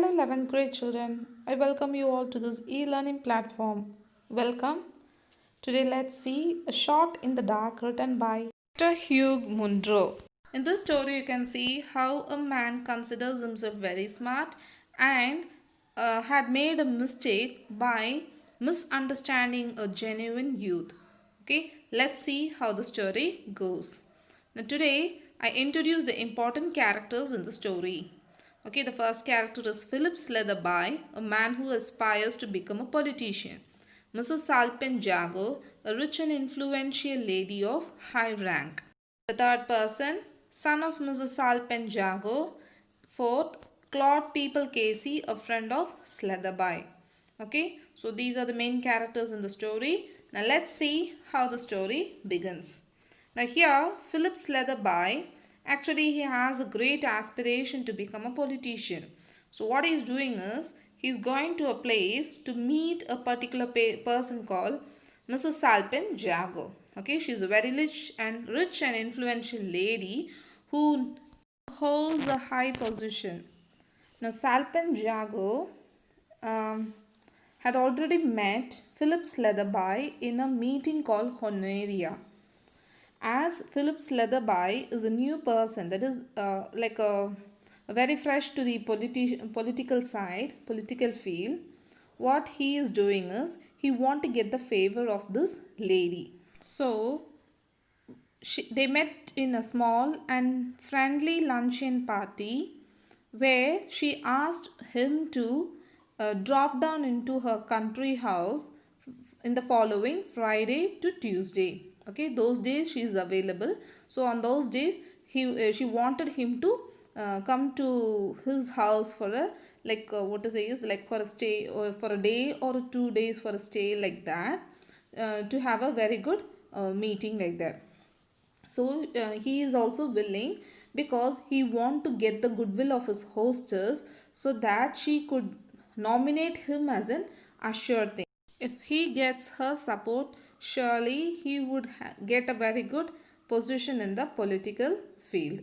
Hello 11th grade children. I welcome you all to this e-learning platform. Welcome. Today let's see A Shot in the Dark written by Dr. Hugh Munro. In this story you can see how a man considers himself very smart and had made a mistake by misunderstanding a genuine youth. Okay, let's see how the story goes. Now today I introduce the important characters in the story. Okay, the first character is Philip Sletherby, a man who aspires to become a politician. Mrs. Salpin Jago, a rich and influential lady of high rank. The third person, son of Mrs. Salpin Jago. Fourth, Claude People Casey, a friend of Sletherby. Okay, so these are the main characters in the story. Now let's see how the story begins. Now here, Philip Sletherby, actually he has a great aspiration to become a politician. So what he is doing is, he is going to a place to meet a particular person called Mrs. Salpin Jago. Okay, she is a very rich and influential lady who holds a high position. Now Salpin Jago had already met Philip Sletherby in a meeting called Honoria. As Philip Sletherby is a new person, that is very fresh to the political side, political field, what he is doing is he want to get the favor of this lady. So they met in a small and friendly luncheon party where she asked him to drop down into her country house in the following Friday to Tuesday. Okay, those days she is available. So on those days she wanted him to come to his house for a what to say is like for a stay or for a day or 2 days for a stay like that, to have a very good meeting like that. So he is also willing because he want to get the goodwill of his hostess so that she could nominate him as an assured thing. If he gets her support, surely he would get a very good position in the political field.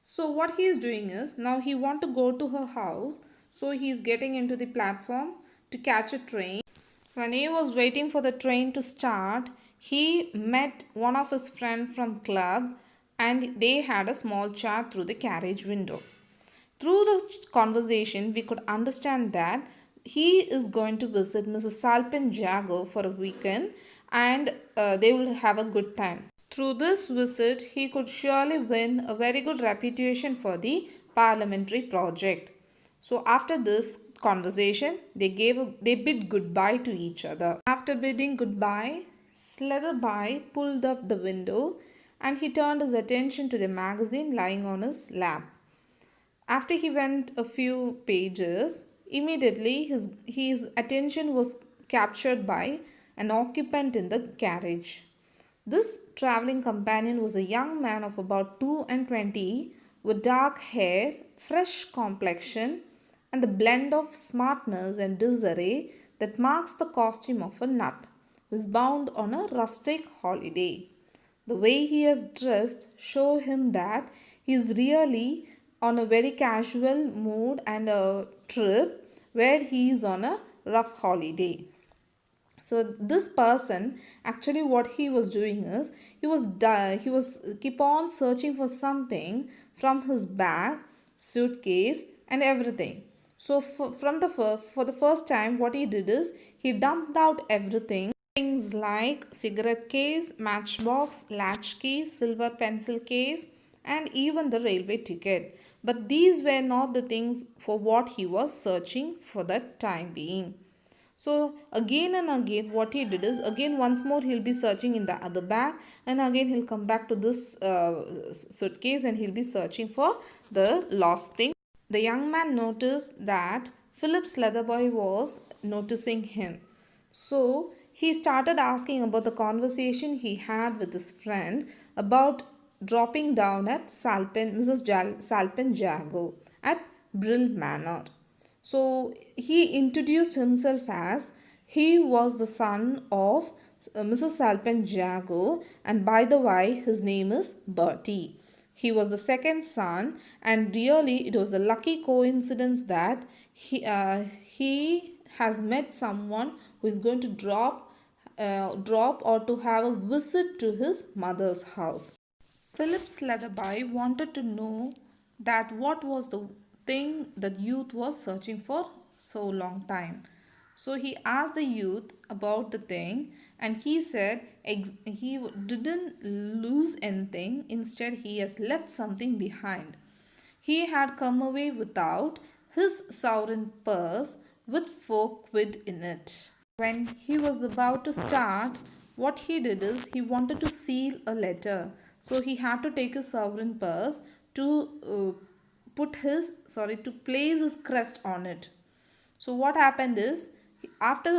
So what he is doing is, now he want to go to her house. So he is getting into the platform to catch a train. When he was waiting for the train to start, he met one of his friends from club and they had a small chat through the carriage window. Through the conversation, we could understand that he is going to visit Mrs. Salpin Jago for a weekend and they will have a good time. Through this visit, he could surely win a very good reputation for the parliamentary project. So after this conversation, they bid goodbye to each other. After bidding goodbye, Sletherby pulled up the window and he turned his attention to the magazine lying on his lap. After he went a few pages, immediately his attention was captured by an occupant in the carriage. This traveling companion was a young man of about 22 with dark hair, fresh complexion, and the blend of smartness and disarray that marks the costume of a nut who is bound on a rustic holiday. The way he is dressed show him that he is really on a very casual mood and a trip where he is on a rough holiday. So this person, actually what he was doing is he was keep on searching for something from his bag, suitcase and everything. So for the first time what he did is he dumped out everything, things like cigarette case, matchbox, latchkey, silver pencil case and even the railway ticket. But these were not the things for what he was searching for that time being. So again and again what he did is, again once more he'll be searching in the other bag and again he'll come back to this suitcase and he'll be searching for the lost thing. The young man noticed that Philip Sletherby was noticing him. So he started asking about the conversation he had with his friend about dropping down at Salpin Jago at Brill Manor. So he introduced himself as he was the son of Mrs. Salpin Jago, and by the way his name is Bertie. He was the second son and really it was a lucky coincidence that he has met someone who is going to drop or to have a visit to his mother's house. Philip Slatherby wanted to know that what was the thing that youth was searching for so long time. So he asked the youth about the thing, and he said he didn't lose anything. Instead, he has left something behind. He had come away without his sovereign purse with 4 quid in it. When he was about to start, what he did is he wanted to seal a letter. So he had to take his sovereign purse to to place his crest on it. So what happened is after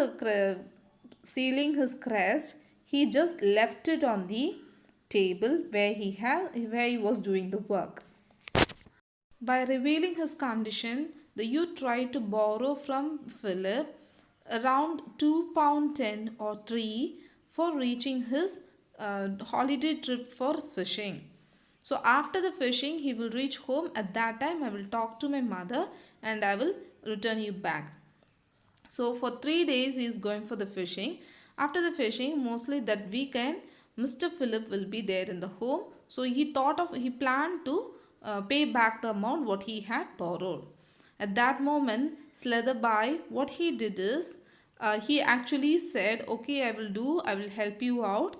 sealing his crest, he just left it on the table where he was doing the work. By revealing his condition, the youth tried to borrow from Philip around £2.10 or 3 for reaching his holiday trip for fishing. So after the fishing, he will reach home. At that time, I will talk to my mother and I will return you back. So for 3 days he is going for the fishing. After the fishing, mostly that weekend, Mr. Philip will be there in the home. So he planned to pay back the amount what he had borrowed. At that moment, Slatherby, what he did is he actually said, okay, I will help you out.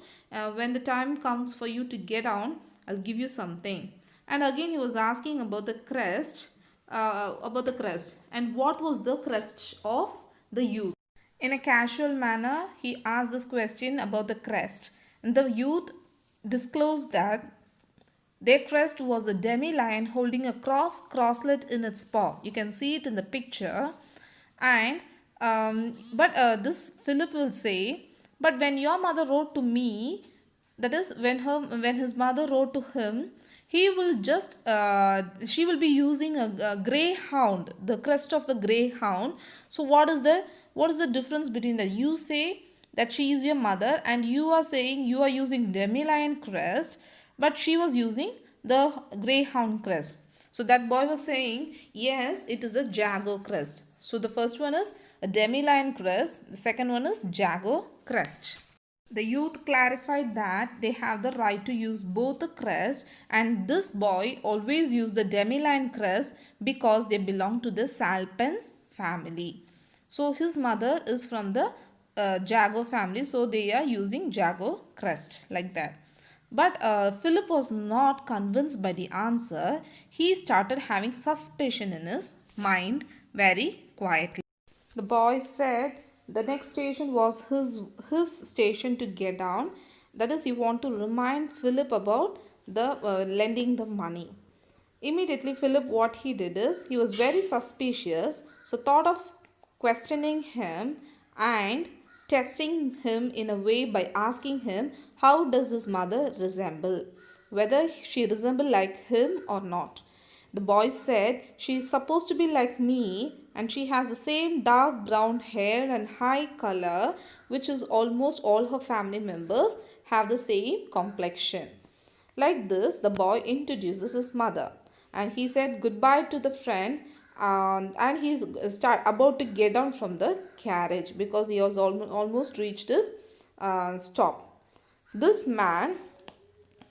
When the time comes for you to get on, I'll give you something. And again he was asking about the crest, and what was the crest of the youth. In a casual manner, he asked this question about the crest, and the youth disclosed that their crest was a demi-lion holding a crosslet in its paw. You can see it in the picture. And this Philip will say, but when your mother wrote to me, that is when his mother wrote to him, he will just she will be using a greyhound, the crest of the greyhound. So what is the difference between that? You say that she is your mother, and you are saying you are using demi-lion crest, but she was using the greyhound crest. So that boy was saying, yes, it is a jago crest. So the first one is a demi-lion crest, the second one is jago crest. The youth clarified that they have the right to use both the crest, and this boy always used the demi-lion crest because they belong to the Salpens family. So his mother is from the Jago family, so they are using Jago crest like that. But Philip was not convinced by the answer. He started having suspicion in his mind very quietly. The boy said the next station was his station to get down. That is, he want to remind Philip about the lending the money. Immediately Philip, what he did is he was very suspicious, so thought of questioning him and testing him in a way by asking him how does his mother resemble, whether she resemble like him or not. The boy said she is supposed to be like me, and she has the same dark brown hair and high color, which is almost all her family members have the same complexion. Like this, the boy introduces his mother, and he said goodbye to the friend, and he's about to get down from the carriage because he has almost reached his stop. This man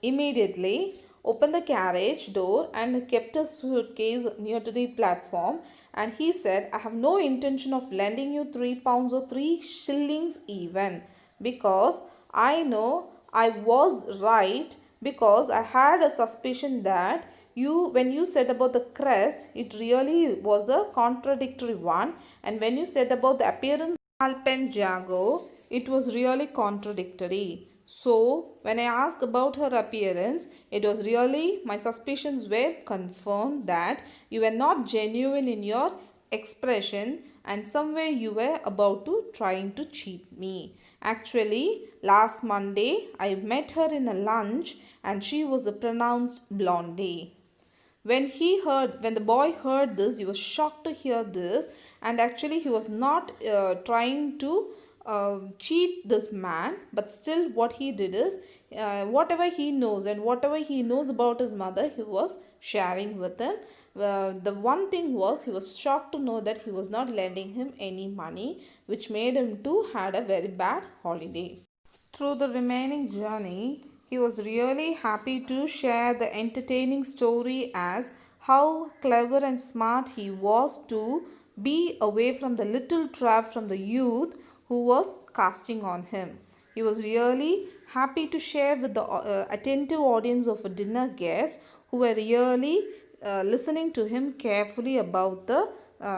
immediately opened the carriage door and kept a suitcase near to the platform, and he said, I have no intention of lending you £3 or 3 shillings even, because I know I was right, because I had a suspicion that when you said about the crest, it really was a contradictory one, and when you said about the appearance of Alpenjago, it was really contradictory. So when I asked about her appearance, it was really, my suspicions were confirmed that you were not genuine in your expression, and somewhere you were about to trying to cheat me. Actually, last Monday I met her in a lunch, and she was a pronounced blondie. When the boy heard this, he was shocked to hear this, and actually he was not trying to cheat this man, but still what he did is whatever he knows, and whatever he knows about his mother, he was sharing with him. The one thing was, he was shocked to know that he was not lending him any money, which made him to had a very bad holiday. Through the remaining journey, he was really happy to share the entertaining story as how clever and smart he was to be away from the little trap from the youth who was casting on him. He was really happy to share with the attentive audience of a dinner guest who were really listening to him carefully about the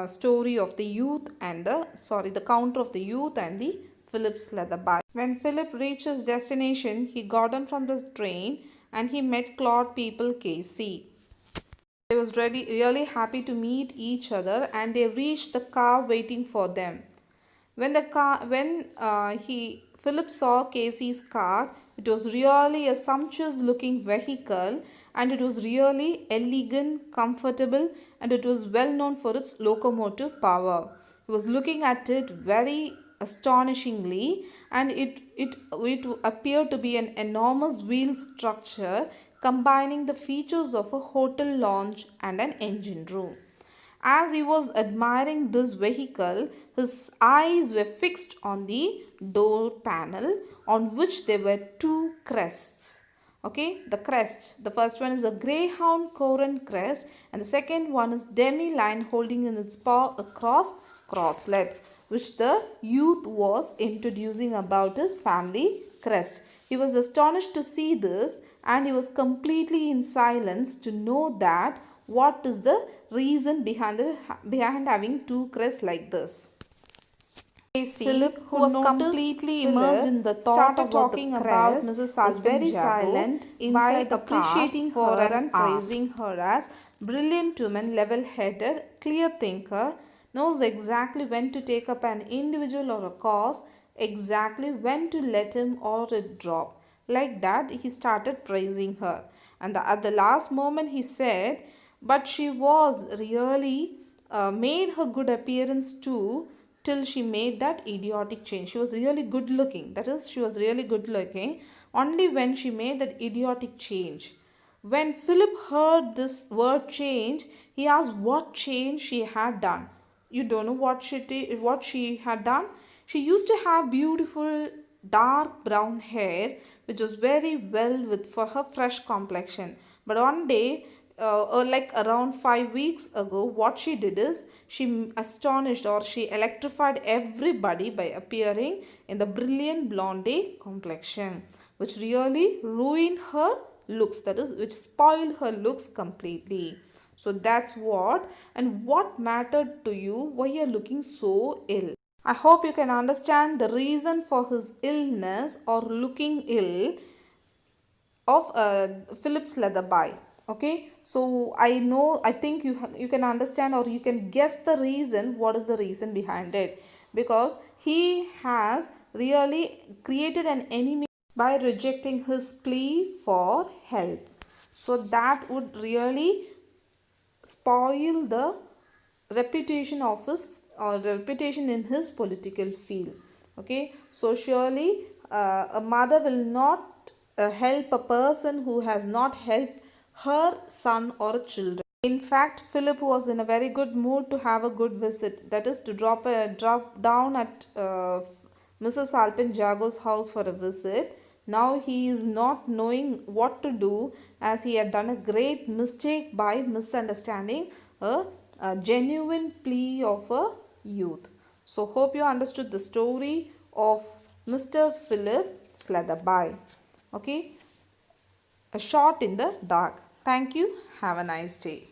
story of the youth and the counter of the youth and the Philip's leather bag. When Philip reached his destination, he got on from the train and he met Claude People Casey. They was really happy to meet each other, and they reached the car waiting for them. When Philip saw Casey's car, it was really a sumptuous looking vehicle, and it was really elegant, comfortable, and it was well known for its locomotive power. He was looking at it very astonishingly, and it appeared to be an enormous wheel structure combining the features of a hotel lounge and an engine room. As he was admiring this vehicle, his eyes were fixed on the door panel on which there were two crests. Okay, the crest. The first one is a greyhound currant crest, and the second one is demi-line holding in its paw a crosslet, which the youth was introducing about his family crest. He was astonished to see this, and he was completely in silence to know that what is the reason behind having two crests like this. Philip, who was completely immersed in the thought of talking about Mrs. was very silent by appreciating her and praising her as brilliant woman, level-headed, clear thinker, knows exactly when to take up an individual or a cause, exactly when to let him or it drop. Like that, he started praising her. And at the last moment, he said, but she was really made her good appearance too, till she made that idiotic change. She was really good looking. That is, she was really good looking only when she made that idiotic change. When Philip heard this word change, he asked what change she had done. You don't know what she had done? She used to have beautiful dark brown hair, which was very well for her fresh complexion. But one day, like around 5 weeks ago, what she did is she astonished, or she electrified everybody by appearing in the brilliant blonde complexion, which really ruined her looks, that is, which spoiled her looks completely. So that's what mattered to you, why you're looking so ill. I hope you can understand the reason for his illness or looking ill of Philip's leather bag. Okay, so I think you can understand, or you can guess the reason. What is the reason behind it? Because he has really created an enemy by rejecting his plea for help. So that would really spoil the reputation of his, or reputation in his political field. Okay, so surely a mother will not help a person who has not helped her son or children. In fact, Philip was in a very good mood to have a good visit, that is to drop down at Mrs. Alpenjago's house for a visit. Now he is not knowing what to do, as he had done a great mistake by misunderstanding a genuine plea of a youth. So hope you understood the story of Mr. Philip Slatherby. Okay, a shot in the dark. Thank you. Have a nice day.